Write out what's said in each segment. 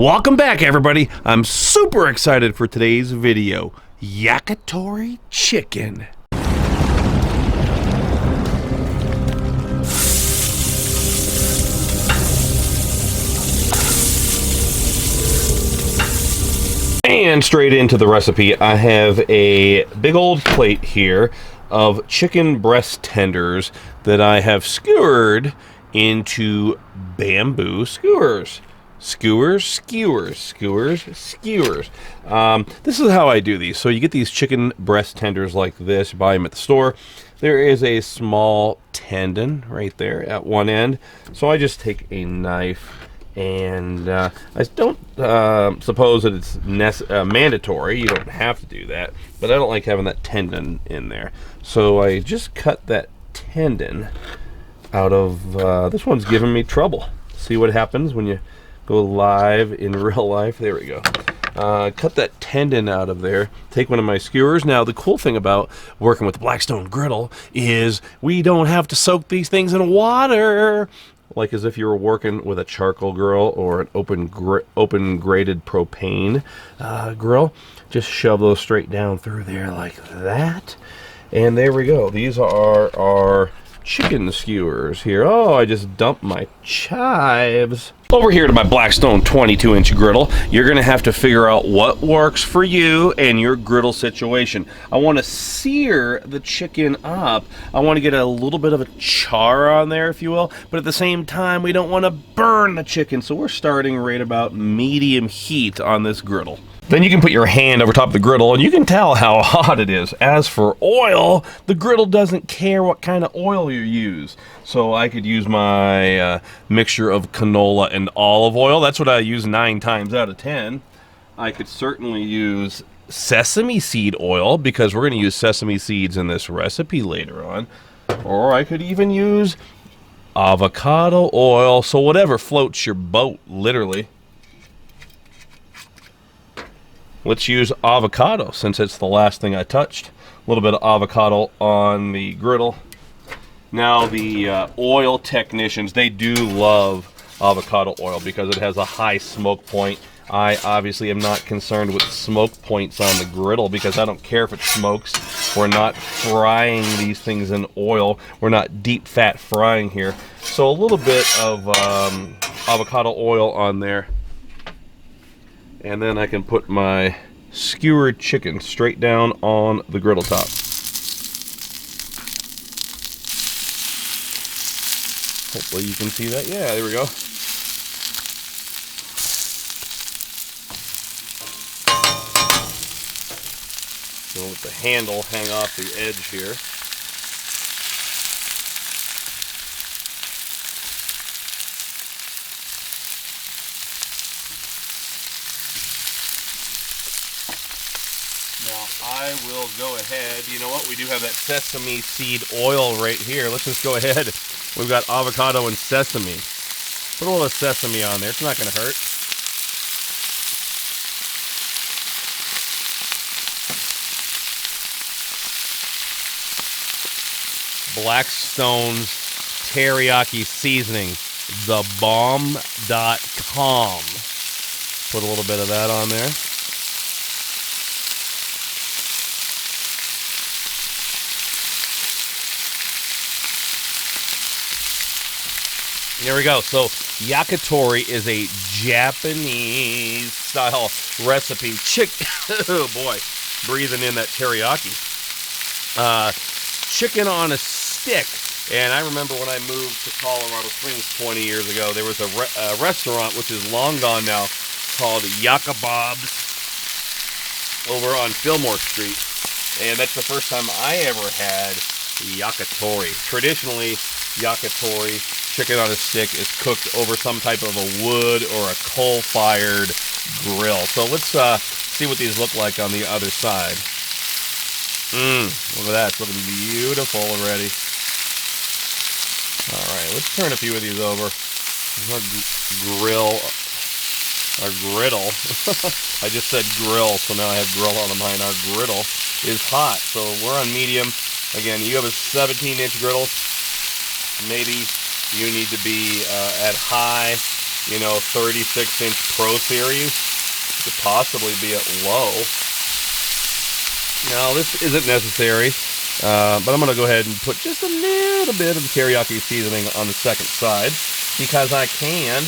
Welcome back, everybody. I'm super excited for today's video. Yakitori chicken. And straight into the recipe, I have a big old plate here of chicken breast tenders that I have skewered into bamboo skewers. Skewers. This is how I do these. So you get these chicken breast tenders like this, buy them at the store. There is a small tendon right there at one end. So I just take a knife and I don't suppose that it's mandatory. You don't have to do that, but I don't like having that tendon in there. So I just cut that tendon out of, this one's giving me trouble. See what happens when you go live in real life. There we go. Cut that tendon out of there. Take one of my skewers. Now, the cool thing about working with the Blackstone Griddle is we don't have to soak these things in water, like as if you were working with a charcoal grill or an open grated propane grill. Just shove those straight down through there like that. And there we go. These are our chicken skewers here. Oh, I just dumped my chives over here to my Blackstone 22-inch griddle. You're gonna have to figure out what works for you and your griddle situation. I want to sear the chicken up. I want to get a little bit of a char on there, if you will, but at the same time we don't want to burn the chicken, so we're starting right about medium heat on this griddle. Then you can put your hand over top of the griddle and you can tell how hot it is. As for oil, the griddle doesn't care what kind of oil you use. So I could use my mixture of canola and olive oil. That's what I use 9 times out of 10. I could certainly use sesame seed oil because we're going to use sesame seeds in this recipe later on. Or I could even use avocado oil. So whatever floats your boat, literally. Let's use avocado since it's the last thing I touched. A little bit of avocado on the griddle. Now the oil technicians, they do love avocado oil because it has a high smoke point. I obviously am not concerned with smoke points on the griddle because I don't care if it smokes. We're not frying these things in oil. We're not deep fat frying here. So a little bit of avocado oil on there. And then I can put my skewered chicken straight down on the griddle top. Hopefully you can see that. Yeah, there we go. Gonna let the handle hang off the edge here. Now I will go ahead, you know what, we do have that sesame seed oil right here. Let's just go ahead. We've got avocado and sesame. Put a little sesame on there, it's not going to hurt. Blackstone's teriyaki seasoning, thebomb.com. Put a little bit of that on there. There we go. So yakitori is a Japanese style recipe. Oh boy, breathing in that teriyaki. Chicken on a stick. And I remember when I moved to Colorado Springs 20 years ago, there was a restaurant, which is long gone now, called Yakabob's over on Fillmore Street. And that's the first time I ever had yakitori. Traditionally, yakitori, chicken on a stick, is cooked over some type of a wood or a coal-fired grill. So let's see what these look like on the other side. Look at that. It's looking beautiful already. All right, let's turn a few of these over. Our griddle. I just said grill, so now I have grill on mine. Our griddle is hot, so we're on medium. Again, you have a 17-inch griddle. Maybe you need to be at high you know, 36-inch Pro Series. You could possibly be at low. Now, this isn't necessary, but I'm going to go ahead and put just a little bit of the teriyaki seasoning on the second side because I can.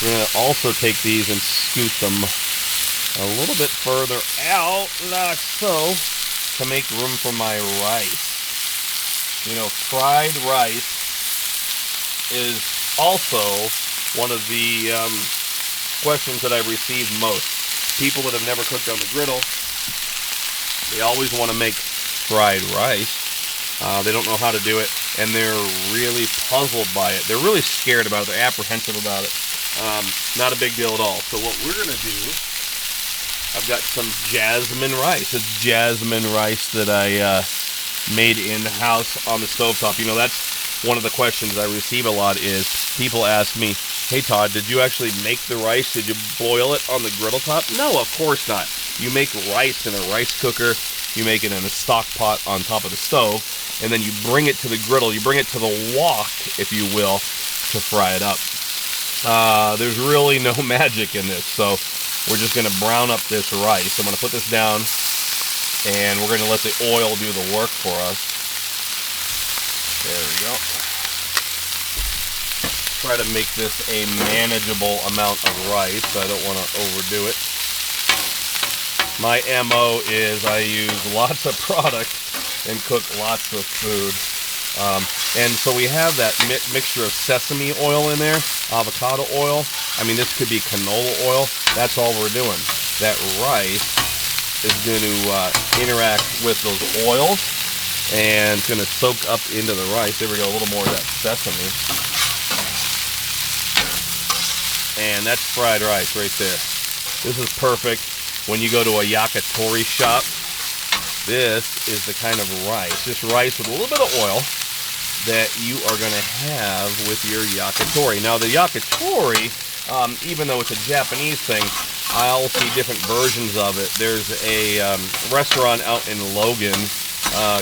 We're going to also take these and scoot them a little bit further out, like so, to make room for my rice. You know, fried rice is also one of the questions that I've received most. People that have never cooked on the griddle, they always want to make fried rice. They don't know how to do it, and they're really puzzled by it. They're really scared about it. They're apprehensive about it. Not a big deal at all. So what we're going to do, I've got some jasmine rice. It's jasmine rice that I made in-house on the stovetop. You know, that's one of the questions I receive a lot is people ask me, hey Todd, did you actually make the rice? Did you boil it on the griddle top? No, of course not. You make rice in a rice cooker, you make it in a stock pot on top of the stove, and then you bring it to the griddle, you bring it to the wok, if you will, to fry it up. There's really no magic in this, so we're just going to brown up this rice. I'm going to put this down, and we're going to let the oil do the work for us. There we go. Try to make this a manageable amount of rice. I don't want to overdo it. My MO is I use lots of product and cook lots of food. And so we have that mixture of sesame oil in there, avocado oil. I mean, this could be canola oil. That's all we're doing. That rice is going to interact with those oils, and it's going to soak up into the rice. There we go, a little more of that sesame. And that's fried rice right there. This is perfect when you go to a yakitori shop. This is the kind of rice, this rice with a little bit of oil that you are going to have with your yakitori. Now the yakitori, even though it's a Japanese thing, I'll see different versions of it. There's a restaurant out in Logan,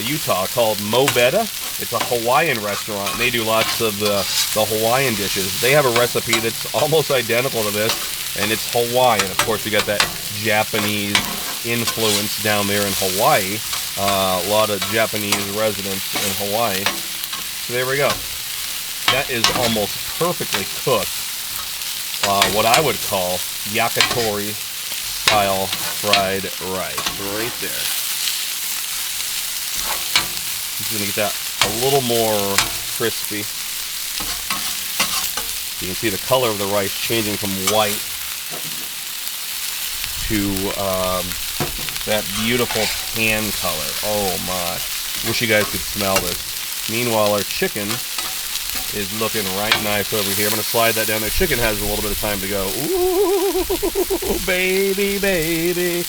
Utah called Mobetta. It's a Hawaiian restaurant, and they do lots of the Hawaiian dishes. They have a recipe that's almost identical to this, and it's Hawaiian. Of course, you got that Japanese influence down there in Hawaii. A lot of Japanese residents in Hawaii. So there we go. That is almost perfectly cooked. What I would call Yakitori-style fried rice right there. Just going to get that a little more crispy. You can see the color of the rice changing from white to that beautiful tan color. Oh my. Wish you guys could smell this. Meanwhile, our chicken is looking right nice over here. I'm going to slide that down there. Chicken has a little bit of time to go. Ooh, baby, baby.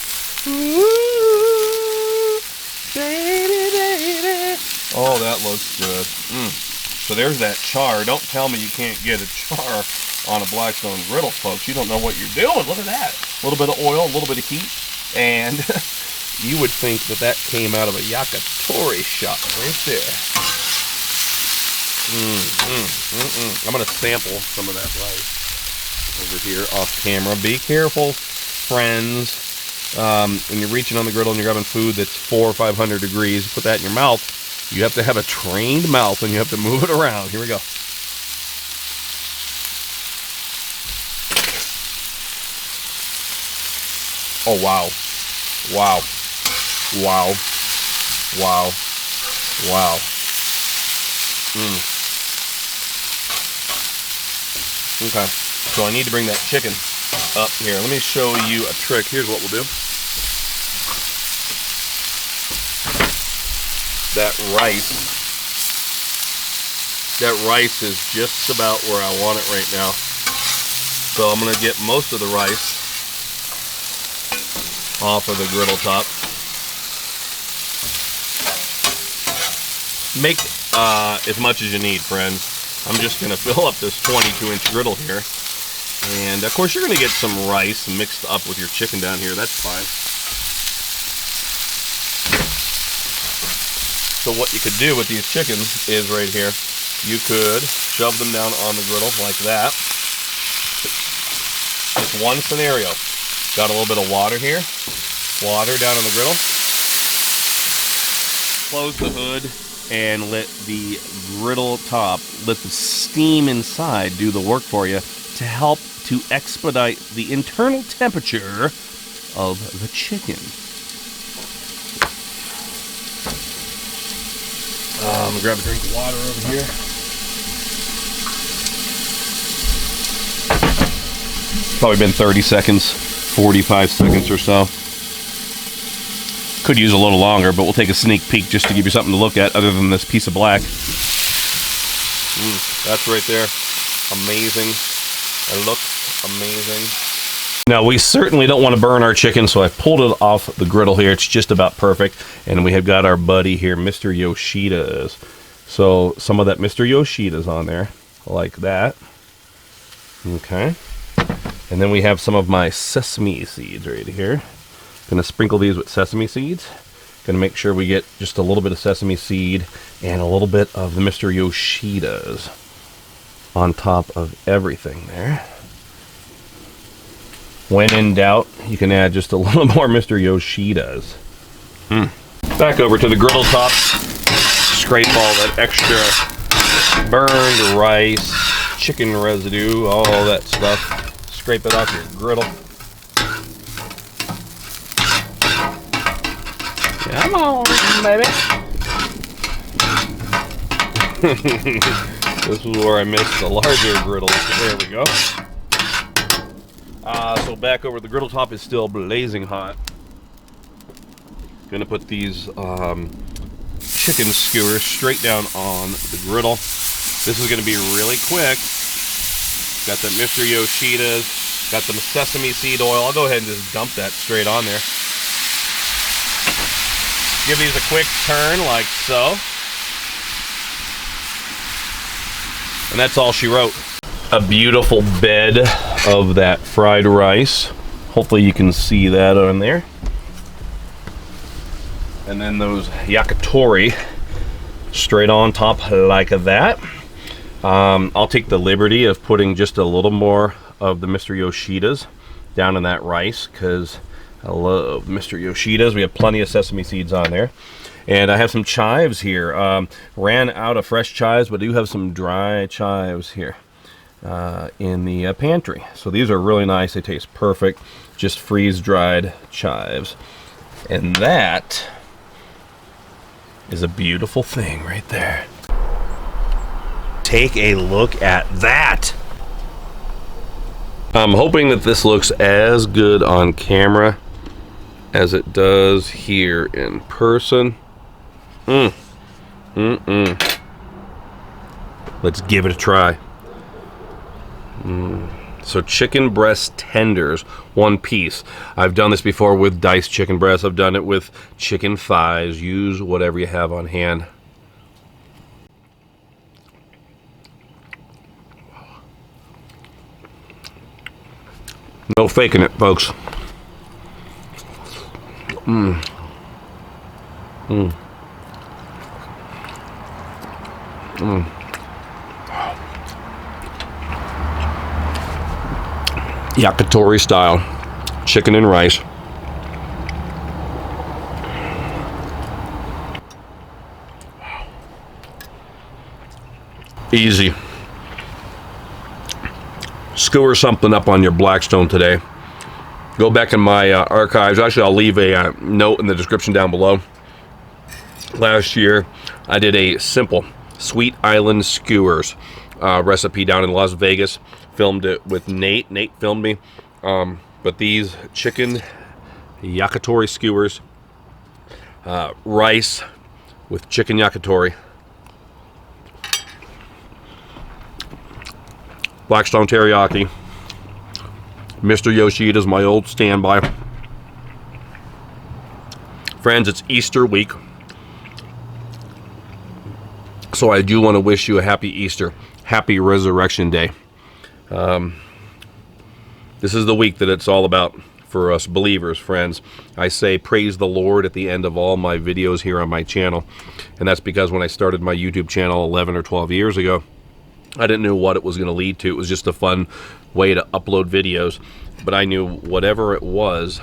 Ooh, baby, baby. Oh, that looks good. So there's that char. Don't tell me you can't get a char on a Blackstone Griddle, folks. You don't know what you're doing. Look at that. A little bit of oil, a little bit of heat, and you would think that that came out of a yakitori shop right there. I'm going to sample some of that rice over here off camera. Be careful, friends. When you're reaching on the griddle and you're grabbing food that's 400 or 500 degrees, put that in your mouth. You have to have a trained mouth and you have to move it around. Here we go. Oh, wow. Wow. Wow. Wow. Wow. Okay, so I need to bring that chicken up here. Let me show you a trick. Here's what we'll do. That rice is just about where I want it right now. So I'm going to get most of the rice off of the griddle top. Make as much as you need, friends. I'm just going to fill up this 22-inch griddle here. And, of course, you're going to get some rice mixed up with your chicken down here. That's fine. So what you could do with these chickens is right here, you could shove them down on the griddle like that. Just one scenario. Got a little bit of water here. Water down on the griddle. Close the hood and let the griddle top, let the steam inside do the work for you to help to expedite the internal temperature of the chicken. I'm gonna grab a drink of water over here. Probably been 30 seconds, 45 seconds or so. Could use a little longer, but we'll take a sneak peek just to give you something to look at other than this piece of black. That's right there. Amazing. It looks amazing. Now, we certainly don't want to burn our chicken, so I pulled it off the griddle here. It's just about perfect. And we have got our buddy here, Mr. Yoshida's. So some of that Mr. Yoshida's on there, like that. Okay. And then we have some of my sesame seeds right here. Gonna sprinkle these with sesame seeds. Gonna make sure we get just a little bit of sesame seed and a little bit of the Mr. Yoshida's on top of everything there. When in doubt, you can add just a little more Mr. Yoshida's. Back over to the griddle top. Scrape all that extra burned rice, chicken residue, all that stuff. Scrape it off your griddle. Come on, baby. This is where I missed the larger griddles. There we go. So back over the griddle top is still blazing hot. Gonna put these chicken skewers straight down on the griddle. This is gonna be really quick. Got the Mr. Yoshida's, got some sesame seed oil. I'll go ahead and just dump that straight on there. Give these a quick turn like so. And that's all she wrote. A beautiful bed of that fried rice. Hopefully you can see that on there. And then those yakitori straight on top like that. I'll take the liberty of putting just a little more of the Mr. Yoshida's down in that rice because I love Mr. Yoshida's. We have plenty of sesame seeds on there. And I have some chives here. Ran out of fresh chives, but I do have some dry chives here in the pantry. So these are really nice. They taste perfect. Just freeze-dried chives. And that is a beautiful thing right there. Take a look at that. I'm hoping that this looks as good on camera as it does here in person. Let's give it a try. So chicken breast tenders, one piece. I've done this before with diced chicken breasts. I've done it with chicken thighs. Use whatever you have on hand. No faking it, folks. Yakitori-style chicken and rice. Easy. Skewer something up on your Blackstone today. Go back in my archives. Actually, I'll leave a note in the description down below. Last year, I did a simple Sweet Island skewers recipe down in Las Vegas. Filmed it with Nate. Nate filmed me. But these chicken yakitori skewers, rice with chicken yakitori, Blackstone teriyaki, Mr. Yoshida's, my old standby. Friends, it's Easter week, so I do want to wish you a happy Easter, happy Resurrection Day. This is the week that it's all about for us believers, friends. I say praise the Lord at the end of all my videos here on my channel, and that's because when I started my YouTube channel 11 or 12 years ago, I didn't know what it was going to lead to. It was just a fun way to upload videos. But I knew whatever it was,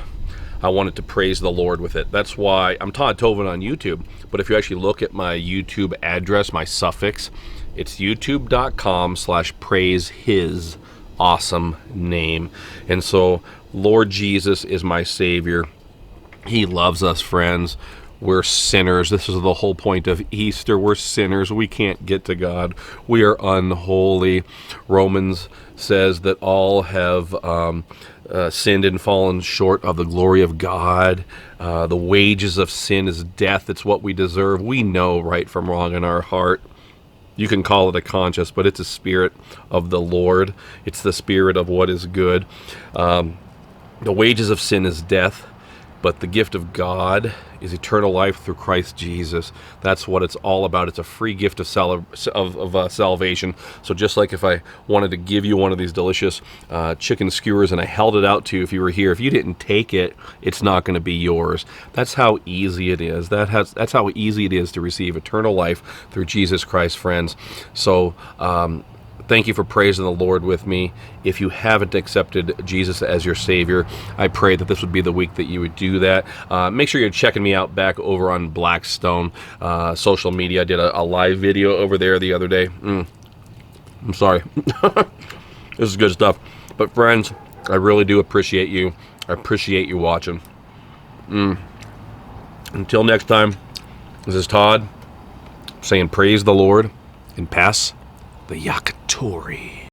I wanted to praise the Lord with it. That's why I'm Todd Toven on YouTube. But if you actually look at my YouTube address, my suffix, it's youtube.com/praise his awesome name. And so Lord Jesus is my Savior. He loves us, friends. We're sinners. This is the whole point of Easter. We're sinners. We can't get to God. We are unholy. Romans says that all have sinned and fallen short of the glory of God. The wages of sin is death. It's what we deserve. We know right from wrong in our heart. You can call it a conscience, but it's a spirit of the Lord. It's the spirit of what is good. The wages of sin is death, but the gift of God is eternal life through Christ Jesus. That's what it's all about. It's a free gift of salvation. So just like if I wanted to give you one of these delicious chicken skewers and I held it out to you if you were here, if you didn't take it, it's not going to be yours. That's how easy it is. That's how easy it is to receive eternal life through Jesus Christ, friends. So thank you for praising the Lord with me. If you haven't accepted Jesus as your Savior, I pray that this would be the week that you would do that. Make sure you're checking me out back over on Blackstone social media. I did a live video over there the other day. I'm sorry. This is good stuff. But friends, I really do appreciate you. I appreciate you watching. Until next time, this is Todd saying praise the Lord and pass the Yakitori.